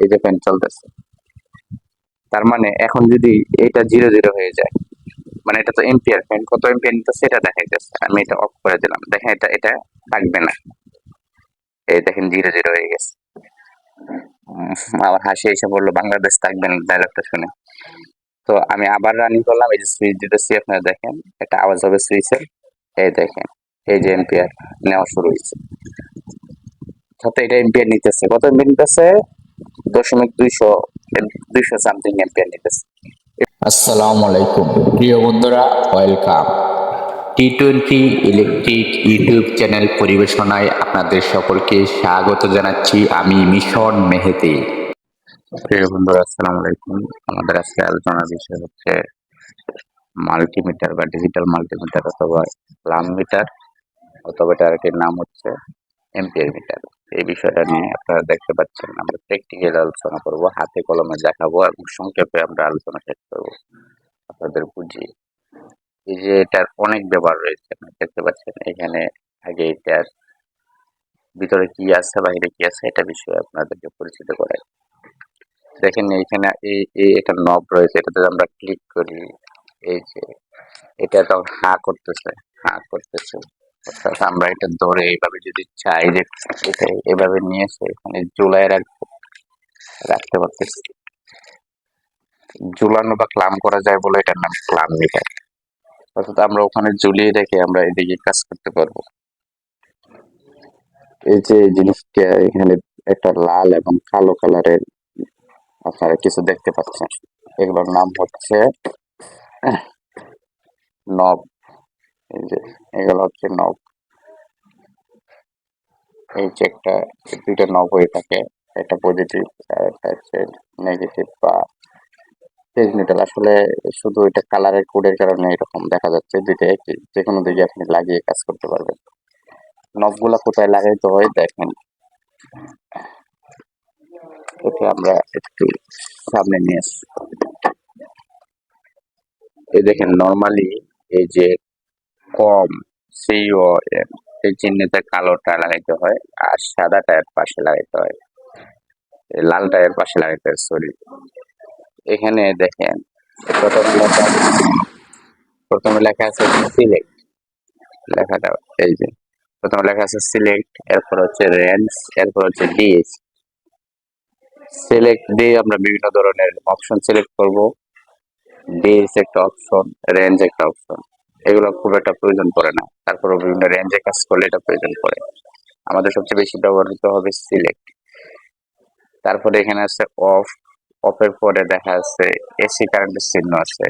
এই যে ফ্যান চলতেছে, তার মানে এখন যদি এটা 0 0 হয়ে যায়, মানে এটা তো এম্পিয়ার, ফ্যান কত এম্পিয়ার নিতেছে এটা দেখাইতেছে। আমি এটা অফ করে দিলাম, দেখেন এটা এটা থাকবে না। এই দেখেন 0 0 হয়ে গেছে। আমার হাসি এসে পড়লো, বাংলাদেশ থাকবে না ডায়লগটা শুনে। তো আমি আবার রানিং করলাম, এই যে সুইচ দিতেছি, আপনারা দেখেন একটা আওয়াজ হবে সুইচের। এই দেখেন, এই যে এম্পিয়ার নেওয়া শুরু হয়েছে। সাথে এটা এম্পিয়ার নিতেছে, কত এম্পিয়ার নিতেছে? 200 সামথিং এম্পিয়ার নিতেছে। আসসালামু আলাইকুম প্রিয় বন্ধুরা, welcome T20 electric YouTube channel পরিবেশনায় আপনাদের সকলকে স্বাগত জানাচ্ছি। আমি মিশন মেহেদি। প্রিয় বন্ধুরা, আসসালামু আলাইকুম। আমাদের আজকে আলোচনার বিষয় হচ্ছে মাল্টিমিটার বা ডিজিটাল মাল্টিমিটার অথবা প্লাম মিটার, অথবা এটার একটি নাম হচ্ছে এম্পিয়ার মিটার। এই বিষয়টা নিয়ে আপনারা দেখতে পাচ্ছেন, আমরা প্র্যাকটিক্যাল আলোচনা করব, হাতে কলমে দেখাবো এবং সংক্ষেপে আমরা আলোচনা শেষ করবো আপনাদের বুঝিয়ে। এই যে এটার অনেক ব্যবহার রয়েছে, আপনারা দেখতে পাচ্ছেন এখানে। আগে এটার ভিতরে কি আছে, বাইরে কি আছে, এটা বিষয়ে আপনাদেরকে পরিচিত করাই। দেখেন এইখানে এটা নব রয়েছে, এটাতে আমরা ক্লিক করি। এই যে এটা তো হা করতেছে, অর্থাৎ আমরা এটা ধরে এইভাবে যদি চাই যে এটা এভাবে নিয়ে এসে এখানে ঝুলায় রাখতে পারতেছি। ঝুলানো বা ক্লাম করা যায় বলে এটার নাম ক্লাম মিটার। অর্থাৎ আমরা ওখানে ঝুলিয়ে রেখে আমরা এদিকে কাজ করতে পারবো। এই যে জিনিসটা এখানে একটা লাল এবং কালো কালারের আপনারা কিছু দেখতে পাচ্ছেন, এগুলোর নাম হচ্ছে নব। এই যে এগুলো হচ্ছে নব। এই যে দুইটা নব হয়ে থাকে, একটা পজিটিভ আর একটা হচ্ছে নেগেটিভ বা পেজ নিউট্রাল। আসলে শুধু এটা কালারের কোডের কারণে এরকম দেখা যাচ্ছে, দুইটা একই, যে কোনো দিকে আপনি লাগিয়ে কাজ করতে পারবেন। নবগুলা কোথায় লাগাইতে হয় দেখেন, ওকে আমরা একটু সামনে নিয়ে আসি। এই দেখেন নর্মালি এই যে কম সিও এই চিহ্নিতে কালোটা লাগাইতে হয়, আর সাদাটার পাশে লাগাইতে হয়, লাল টায়ের পাশে লাগাইতে হয়, সরি। এখানে দেখেন প্রথমে লেখা আছে সিলেক্ট, লেখাটা এই যে প্রথমে লেখা আছে সিলেক্ট, এরপর হচ্ছে রেঞ্জ, এরপর হচ্ছে ডিএস। সিলেক্ট দিয়ে আমরা বিভিন্ন ধরনের অপশন সিলেক্ট করব। ডিএস একটা অপশন, রেঞ্জ একটা অপশন, এগুলো খুব একটা প্রয়োজন পড়ে না। তারপরে বিভিন্ন রেঞ্জে কাজ করলে এটা প্রয়োজন পড়ে। আমাদের সবচেয়ে বেশি ব্যবহৃত হবে সিলেক্ট। তারপরে এখানে আছে অফ, অফের পরে দেখা যাচ্ছে এসি কারেন্টের চিহ্ন আছে।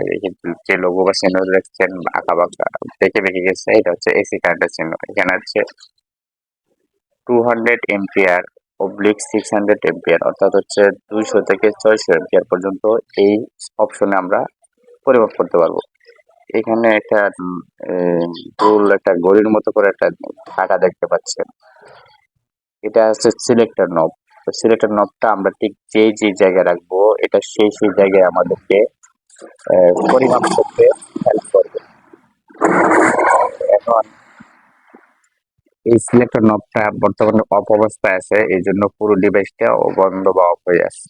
যে লোগো বা চিহ্ন দেখছেন আঁকা বাঁকা দেখে বেঁকে গেছে, এটা হচ্ছে এসি কারেন্টের চিহ্ন। এখানে হচ্ছে 200 এম্পিয়ার অবলিক 600 এম্পিয়ার, অর্থাৎ হচ্ছে 200 থেকে 600 এম্পিয়ার পর্যন্ত এই অপশনে আমরা পরিমাপ করতে পারবো। এখানে একটা গোল একটা ঘড়ির মতো করে একটা কাঁটা দেখতে পাচ্ছেন, এটা হচ্ছে সিলেক্টর নব। তো সিলেক্টর নবটা আমরা ঠিক যে জায়গায় রাখবো, এটা সেই জায়গায় আমাদেরকে পরিমাপ করতে হেল্প করবে। এখন এই সিলেক্টর নবটা বর্তমানে অফ অবস্থায় আছে, এই জন্য পুরো ডিভাইসটা বন্ধ বা অফ হয়ে আছে।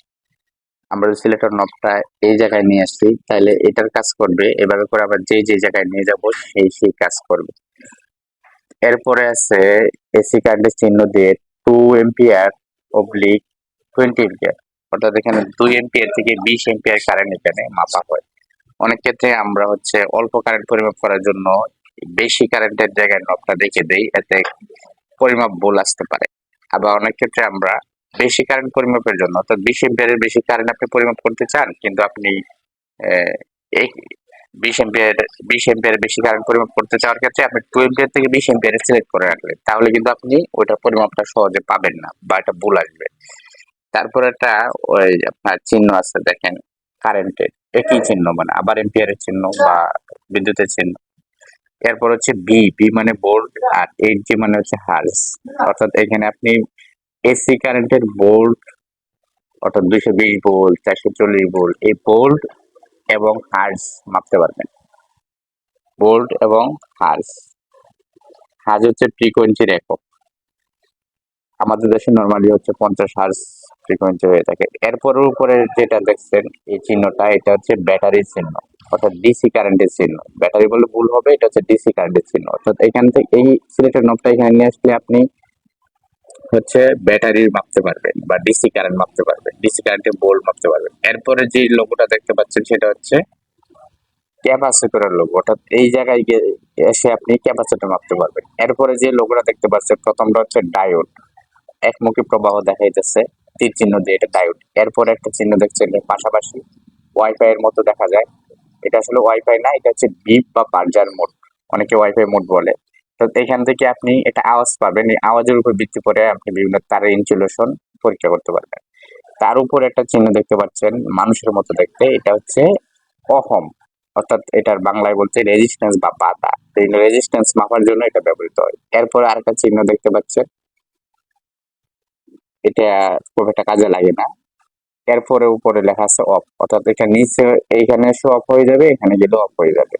আমরা যদি সিলেক্টর নবটা এই জায়গায় নিয়ে আসি, তাহলে এটার কাজ করবে। এভাবে করে আবার যে জায়গায় নিয়ে যাব সেই কাজ করবে। এরপরে আছে এসি কারেন্টের চিহ্ন দিয়ে 2 এম্পিয়ার অবলিক 20 এম্পিয়ার, অর্থাৎ এখানে 2 এম্পিয়ার থেকে 20 এম্পিয়ার কারেন্ট এখানে মাপা হয়। অনেক ক্ষেত্রে আমরা হচ্ছে অল্প কারেন্ট পরিমাপ করার জন্য বেশি কারেন্টের জায়গায় নবটা রেখে দেই, এতে পরিমাপ ভুল আসতে পারে। আবার অনেক ক্ষেত্রে আমরা বেশি কারেন্ট পরিমাপের জন্য, অর্থাৎ 20 এম্পিয়ারের বেশি কারেন্ট আপনি পরিমাপ করতে চান, কিন্তু আপনি আহ, এই 20 এম্পিয়ারের বেশি কারেন্ট পরিমাপ করতে চাওয়ার ক্ষেত্রে আপনি 2 এম্পিয়ার থেকে 20 এম্পিয়ারে সিলেক্ট করে রাখলেন, তাহলে কিন্তু আপনি ওইটা পরিমাপটা সহজে পাবেন না বা এটা ভুল আসবে। তারপর একটা ওই আপনার চিহ্ন আছে দেখেন কারেন্টের, একই চিহ্ন, মানে আবার এম্পিয়ারের চিহ্ন বা বিদ্যুতের চিহ্ন। এরপর হচ্ছে বি মানে ভোল্ট, আর 8G মানে হচ্ছে হার্জ। অর্থাৎ এখানে আপনি এসি কারেন্টের ভোল্ট, অর্থাৎ 220 ভোল্ট, 440 ভোল্ট, এই ভোল্ট এবং হার্জ মাপতে পারবেন। ভোল্ট এবং হার্জ, হার্জ হচ্ছে ফ্রিকোয়েন্সির একক, আমাদের দেশে নর্মালি হচ্ছে 50 হার্জ ফ্রিকোয়েন্সি হয়ে থাকে। এরপরের উপরে যেটা দেখছেন এই চিহ্নটা, এটা হচ্ছে ব্যাটারির চিহ্ন, অর্থাৎ ডিসি কারেন্টের চিহ্ন। ব্যাটারি বলে ভুল হবে, এটা হচ্ছে ডিসি কারেন্টের চিহ্ন। অর্থাৎ এখান থেকে এই সিলেক্টেড নবটা এখানে নিয়ে আসলে আপনি হচ্ছে ব্যাটারি মাপতে পারবেন বা ডিসি কারেন্ট মাপতে পারবেন, ডিসি কারেন্টের ভোল্ট মাপতে পারবেন। এরপরে যে লোগোটা দেখতে পাচ্ছেন সেটা হচ্ছে ক্যাপাসিটরের লোগো, অর্থাৎ এই জায়গায় এসে আপনি ক্যাপাসিটর মাপতে পারবেন। এরপরে যে লোগোটা দেখতে পাচ্ছেন প্রথমটা হচ্ছে ডায়োড, একমুখী প্রবাহ দেখাইতেছে তীর চিহ্ন দিয়ে, এটা ডায়োড। এরপরে একটা চিহ্ন দেখছেন এর পাশাপাশি ওয়াইফাই এর মতো দেখা যায়, এটা আসলে ওয়াইফাই না, এটা হচ্ছে বিপ বা বার্জার মোড, অনেকে ওয়াইফাই মোড বলে। তো এখান থেকে আপনি এটা আওয়াজ পাবেন, এই আওয়াজের উপর ভিত্তি করে আপনি বিভিন্ন তারের ইনসুলেশন পরীক্ষা করতে পারবেন। তার উপর একটা চিহ্ন দেখতে পাচ্ছেন মানুষের মতো দেখতে, এটা হচ্ছে অহম, অর্থাৎ এটার বাংলায় বলছে রেজিস্ট্যান্স বা বাধা। এই রেজিস্ট্যান্স মাপার জন্য এটা ব্যবহৃত হয়। এরপরে আরেকটা চিহ্ন দেখতে পাচ্ছেন, এটা খুব একটা কাজে লাগে না। এরপরে উপরে লেখা আছে অফ, অর্থাৎ এটা নিচে এইখানে এসে অফ হয়ে যাবে, এখানে গেলে অফ হয়ে যাবে।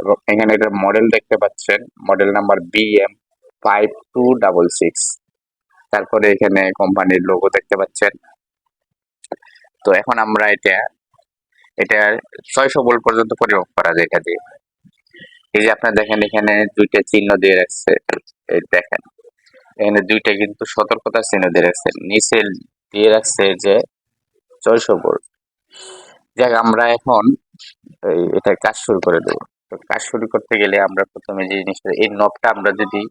এবং এখানে এটার মডেল দেখতে পাচ্ছেন, মডেল নাম্বার BM5266। তারপরে এখানে কোম্পানির লোগো দেখতে পাচ্ছেন। তো এখন আমরা এটা 600 ভোল্ট পর্যন্ত পরিমাপ করা যায় এটা দিয়ে। এই যে আপনারা দেখেন এখানে দুইটা চিহ্ন দিয়ে রাখছে, এই দেখেন এখানে দুইটা কিন্তু সতর্কতার চিহ্ন দিয়ে রাখছে, নিচে দিয়ে রাখছে যে 600 ভোল্ট। যাক, আমরা এখন এটা কাজ শুরু করে দেবো। তো কাজ শুরু করতে গেলে আমরা প্রথমে যে জিনিসটা, এই নবটা আমরা যদি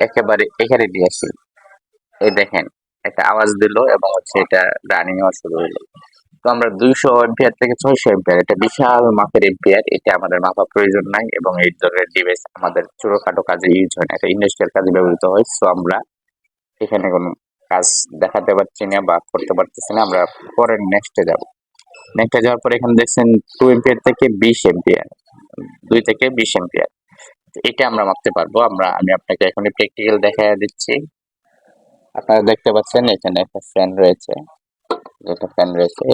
একেবারে এখানে দিয়ে আসি, এই দেখেন একটা আওয়াজ দিল এবং হচ্ছে এটা রানিং হওয়া শুরু হলো। তো আমরা 200 এম্পিয়ার থেকে 600 এম্পিয়ার, এটা বিশাল মাপের এম্পিয়ার, এটা আমাদের মাপা প্রয়োজন নাই এবং এই ধরনের ডিভাইস আমাদের ছোটখাটো কাজে ইউজ হয় না, এটা ইন্ডাস্ট্রিয়াল কাজে ব্যবহৃত হয়। সো আমরা এখানে কোনো কাজ দেখাতে পারছি না বা করতে পারতেছি না। আমরা পরের নেক্সটে যাব। নেক্সটে যাওয়ার পরে এখানে দেখছেন 2 এম্পিয়ার থেকে 20 এম্পিয়ার, 2 থেকে 20 এম্পিয়ার, এটা আমরা মাপতে পারবো। আমি আপনাকে এখনই প্র্যাকটিক্যাল দেখায় দিচ্ছি। আপনারা দেখতে পাচ্ছেন এখানে একটা ফ্যান রয়েছে,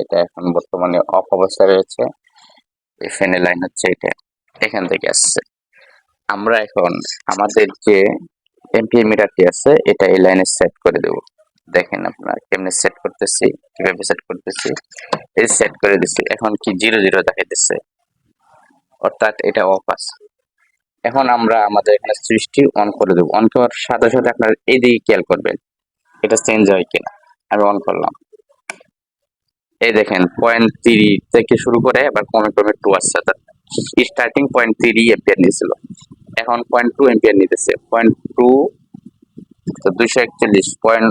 এটা এখন বর্তমানে অফ অবস্থায় রয়েছে। এই ফ্যানের লাইন হচ্ছে এটা, এখান থেকে আসছে। আমরা এখন আমাদের যে এম্পিয়ার মিটারটি আছে এটা এই লাইনে সেট করে দেব। দেখেন আপনারা কেমনে সেট করতেছি, কিভাবে সেট করতেছি। এই সেট করে দিচ্ছি, এখন কি 00 দেখাইতেছে, অর্থাৎ এটা অফ আছে। এখন আমরা আমাদের এখানে সুইচটি অন করে দেবো। অন করার সাথে সাথে আপনার এইদিকে খেয়াল করবেন এটা চেঞ্জ হয় কিনা। আমি অন করলাম, এই দেখেন 0.3 থেকে শুরু করে এবার কমে কমে 2 আসছে, অর্থাৎ স্টার্টিং 0.3 এম্পিয়ার নিয়েছিল, এখন 0.2 এম্পিয়ার নিতেছে। 0.2 তো 241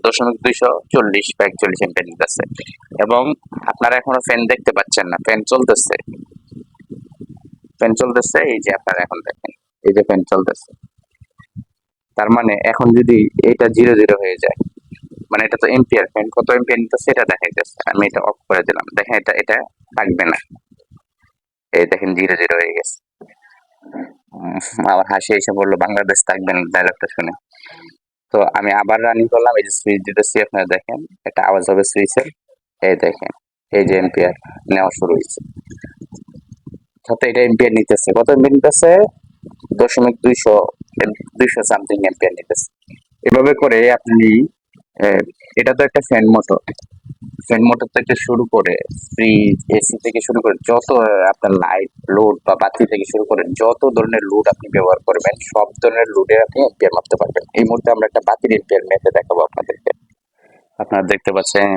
.240 বা 41 এম্পিয়ার নিতেছে। এবং আপনারা এখনো ফ্যান দেখতে পাচ্ছেন না, ফ্যান চলতেছে, এই যে আপনারা এখন দেখেন, এই যে ফ্যান চলতেছে। তার মানে এখন যদি এটা 00 হয়ে যায়, মানে এটা তো এম্পিয়ার, ফ্যান কত এম্পিয়ার নিতেছে এটা দেখাইতেছে। আমি এটা অফ করে দিলাম, দেখেন এটা থাকবে না, এই দেখেন 00 হয়ে গেছে। আমার হাসি এসে বললো বাংলাদেশ থাকবে না ডায়লগটা শুনে। তো আমি আবার রানিং করলাম, এই যে সুইচ দিতেছি, আপনারা দেখেন একটা আওয়াজ হবে সুইচের, এই দেখেন এই যে এম্পিয়ার নেওয়া শুরু হয়েছে। সাথে এটা এম্পিয়ার নিতেছে, কত এম্পিয়ার নিতেছে, 200 সামথিং এম্পিয়ার নিতেছে। এভাবে করে আপনি এটা তো একটা ফ্যান মোটর, থেকে শুরু করে ফ্রিজ, এসি থেকে শুরু করে যত আপনার লাইট লোড বা বাতি থেকে শুরু করে যত ধরনের লোড আপনি ব্যবহার করবেন, সব ধরনের লোডের আপনি এম্পিয়ার মাপতে পারবেন। এই মুহূর্তে আমরা একটা বাতির এম্পিয়ার মেপে দেখাবো আপনাদেরকে। আপনারা দেখতে পাচ্ছেন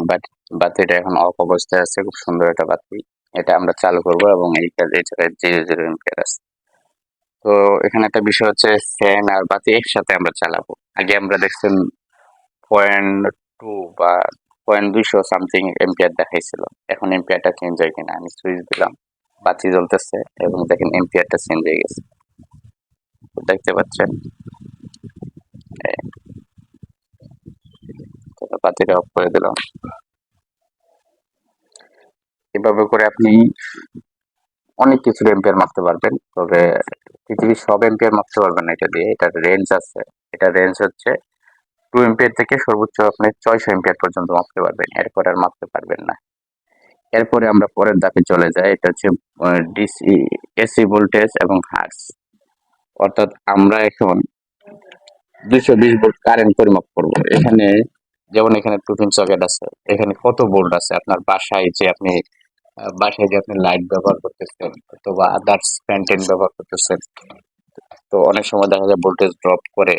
বাতিটা এখন অফ অবস্থায় আছে, খুব সুন্দর একটা বাতি। এটা আমরা চালু করব এবং এইটা 00 এম্পিয়ার আছে। তো এখানে একটা বিষয় হচ্ছে ফ্যান আর বাতি একসাথে আমরা চালাবো। আগে আমরা দেখছেন 0.2 বা 200 সামথিং এম্পিয়ার দেখাইছিল, এখন এম্পিয়ারটা চেঞ্জ হয় কিনা। আমি সুইচ দিলাম, বাতি জ্বলতেছে এবং দেখেন এম্পিয়ারটা চেঞ্জ হয়ে গেছে, দেখতে পাচ্ছেন। বাতিটা অফ করে দিলাম। এভাবে করে আপনি অনেক কিছু এম্পিয়ার মাপতে পারবেন, তবে পৃথিবীর সব এম্পিয়ার মাপতে পারবেন না এটা দিয়ে। এটার রেঞ্জ আছে, এটা রেঞ্জ হচ্ছে 2 এম্পিয়ার থেকে সর্বোচ্চ আপনি 600 এম্পিয়ার পর্যন্ত মাপতে পারবেন, এরপর আর মাপতে পারবেন না। এরপরে আমরা পরের ধাপে চলে যাই, এটা হচ্ছে এসি ভোল্টেজ এবং হার্টজ। অর্থাৎ আমরা এখন 220 ভোল্ট কারেন্ট পরিমাপ করব। এখানে যেমন এখানে 2 পিন সকেট আছে, এখানে কত ভোল্ট আছে আপনার বাসায়, যে আপনি বাসায় যে আপনি লাইট ব্যবহার করতেছেন অথবা আদার্স ফ্যান ব্যবহার করতেছেন, তো অনেক সময় দেখা যায় ভোল্টেজ ড্রপ করে,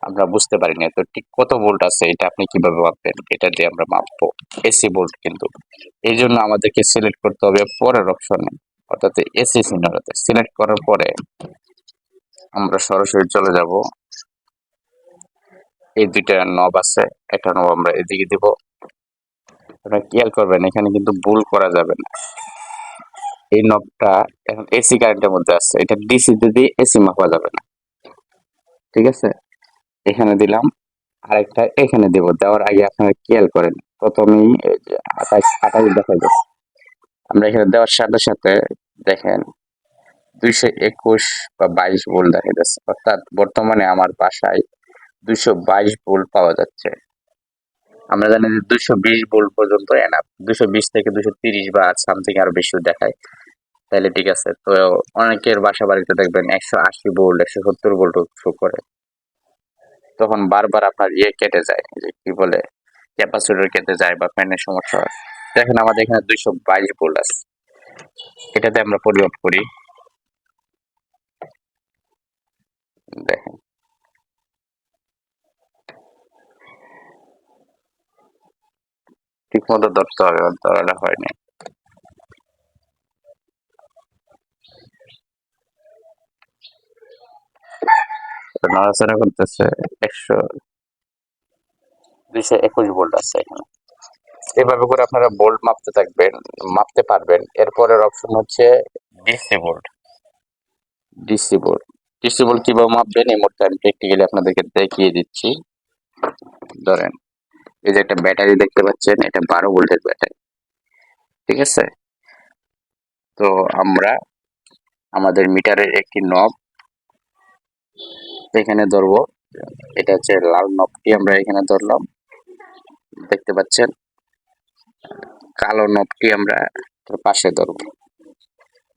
আমরা বুঝতে পারি না। তো ঠিক কত ভোল্ট আছে এটা আপনি কিভাবে মাপবেন? এটা দিয়ে আমরা মাপবো এসি ভোল্ট কিন্তু। এই জন্য আমাদেরকে সিলেক্ট করতে হবে পরের অপশনে, অর্থাৎ এসি সিগন্যালতে সিলেক্ট করার পরে আমরা সরাসরি চলে যাব। এই দুইটা নব আছে, একটা নব আমরা এদিকে দিব। আপনারা খেয়াল করবেন এখানে কিন্তু ভুল করা যাবে না। এই নবটা এখন এসি কারেন্টের মধ্যে আছে, এটা ডিসি দিয়ে এসি মাপা যাবে না, ঠিক আছে? এখানে দিলাম, আরেকটা এখানে দেব। দেওয়ার আগে আপনারা খেয়াল করেন, প্রথমেই এই যে 28 দেখা যাচ্ছে, আমরা এখানে দেওয়ার সাথে সাথে দেখেন 221 বা 22 ভোল্ট দেখা যাচ্ছে, অর্থাৎ বর্তমানে আমার বাসায় 222 ভোল্ট পাওয়া যাচ্ছে। আমরা জানি যে 220 ভোল্ট পর্যন্ত এনাফ, 220 থেকে 230 বা সামথিং আরো বেশি দেখায়, তাহলে ঠিক আছে। তো অনেকের বাসা বাড়িতে দেখবেন 180 ভোল্ট 170 ভোল্ট শো করে, তখন বারবার আপনার কেটে যায়, যে কি বলে ক্যাপাসিটর কেটে যায় বা ফ্যানের সমস্যা হয়। দেখেন আমাদের এখানে 222 ভোল্ট আছে, এটাতে আমরা পরিমাপ করি। দেখেন ঠিক মতো ধরতে হবে, ধরাটা হয়নি। নড়াচড়া করতেছে, 221 ভোল্ট আছে এখানে। এভাবে করে আপনারা ভোল্ট মাপতে থাকবেন, মাপতে পারবেন। এরপরের অপশন হচ্ছে DC volt. DC volt, DC volt কিভাবে মাপবেন এই মুহূর্তে আমি প্র্যাকটিক্যালি আপনাদেরকে দেখিয়ে দিচ্ছি। ধরেন এই যে একটা ব্যাটারি দেখতে পাচ্ছেন, এটা 12 ভোল্টের ব্যাটারি, ঠিক আছে? তো আমরা আমাদের মিটারের একটি নব এখানে ধরবো, এটা হচ্ছে লাল নবটি আমরা এখানে ধরলাম, দেখতে পাচ্ছেন। কালো নবটি আমরা পাশে ধরবো,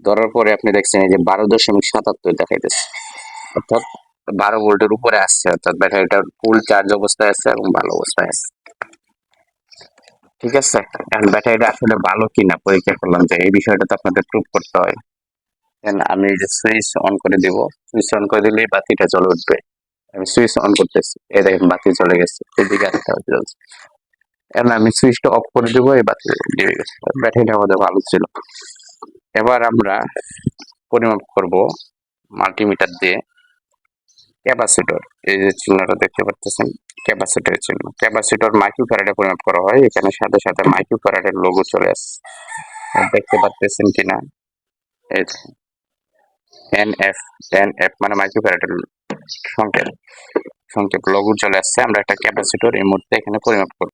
ধরার পরে আপনি দেখছেন এই যে 12.77 দেখাইতেছে, অর্থাৎ 12 ভোল্টের উপরে আসছে, অর্থাৎ ব্যাটারিটা ফুল চার্জ অবস্থায় আছে এবং ভালো অবস্থায় আছে, ঠিক আছে? এখন ব্যাটারিটা আসলে ভালো কিনা পরীক্ষা করলাম, যে এই বিষয়টা তো আপনাদের প্রুভ করতে হয়। আমি এই যে সুইচ অন করে দিব, সুইচ অন করে দিলেই বাতিটা জ্বলে উঠবে। আমি সুইচ অন করতেছি, এই দেখেন বাতি চলে গেছে, এদিকে আরেকটা বাতি জ্বলছে। এখন আমি সুইচটা অফ করে দিব, এই বাতি নিভে গেছে, ব্যাটারিটা আমাদের ভালো ছিল। এবার আমরা পরিমাপ করব মাল্টিমিটার দিয়ে ক্যাপাসিটর, এই যে চিহ্নটা দেখতে পাচ্ছেন, ক্যাপাসিটরের চিহ্ন। ক্যাপাসিটর মাইক্রোফ্যারাডে পরিমাপ করা হয়, এখানে সাথে সাথে মাইক্রোফ্যারাডের লোগো চলে আসছে, দেখতে পাচ্ছেন কিনা? এই এনএফ, এনএফ মানে মাইক্রোফ্যারাডের সংকেত, লোগো চলে আসছে। আমরা একটা ক্যাপাসিটর এই মুহূর্তে এখানে পরিমাপ করব।